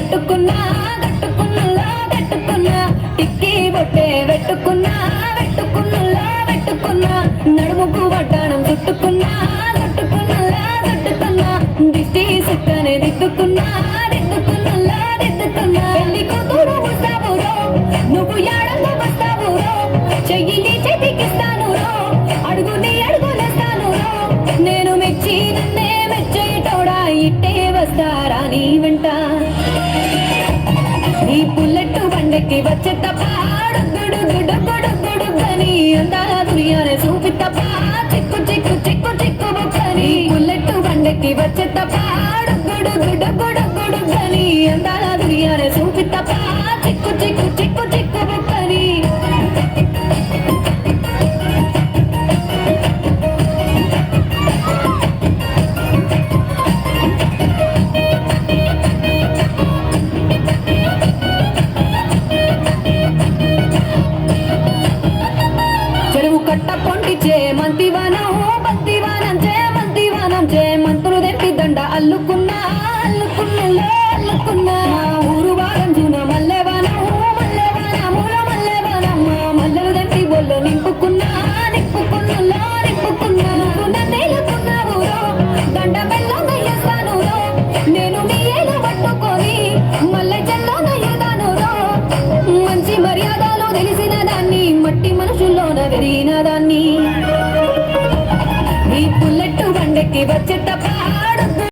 కట్టుకున్నా కట్టుకున్నలా కట్టుకున్నా టిక్కీ బొట్టే పెట్టుకున్నా పెట్టుకున్నలా పెట్టుకున్నా నడుముకు వడ్డాణం చుట్టుకున్నా చుట్టుకున్నలా చుట్టుకున్నా దిష్టి సుక్కనే దిద్దుకున్నా దిద్దుకున్నలా దిద్దుకున్నా పెళ్లి కూతురు వస్తావురో నువ్వు యాడంగా వస్తావురో చెయ్యి చేతికిస్తాను రో అడుగుని అడుగులేస్తాను రో నేను మెచ్చి నన్నే మెచ్చేటోడా ఇట్టే వస్తారా నీ వెంట నీ బుల్లెట్ బండెక్కి వచ్చే తప్ప డుగ్గుడుగ్గుడుగ్గుడుగ్గుడుగ్గని అందాల దునియానే చూపి తప్ప చిక్కు చిక్కు చిక్కు చిక్కు బుక్కని బుల్లెట్ బండెక్కి వచ్చే తప్ప డుగ్గుడుగ్గుడుగ్గుడుగ్గుడుగ్గని అందాల దునియానే చూపి తప్ప చిక్కు చిక్కు చిక్కు చిక్కు బుక్కని చెరువు కట్ట పొంటిచే మంతివా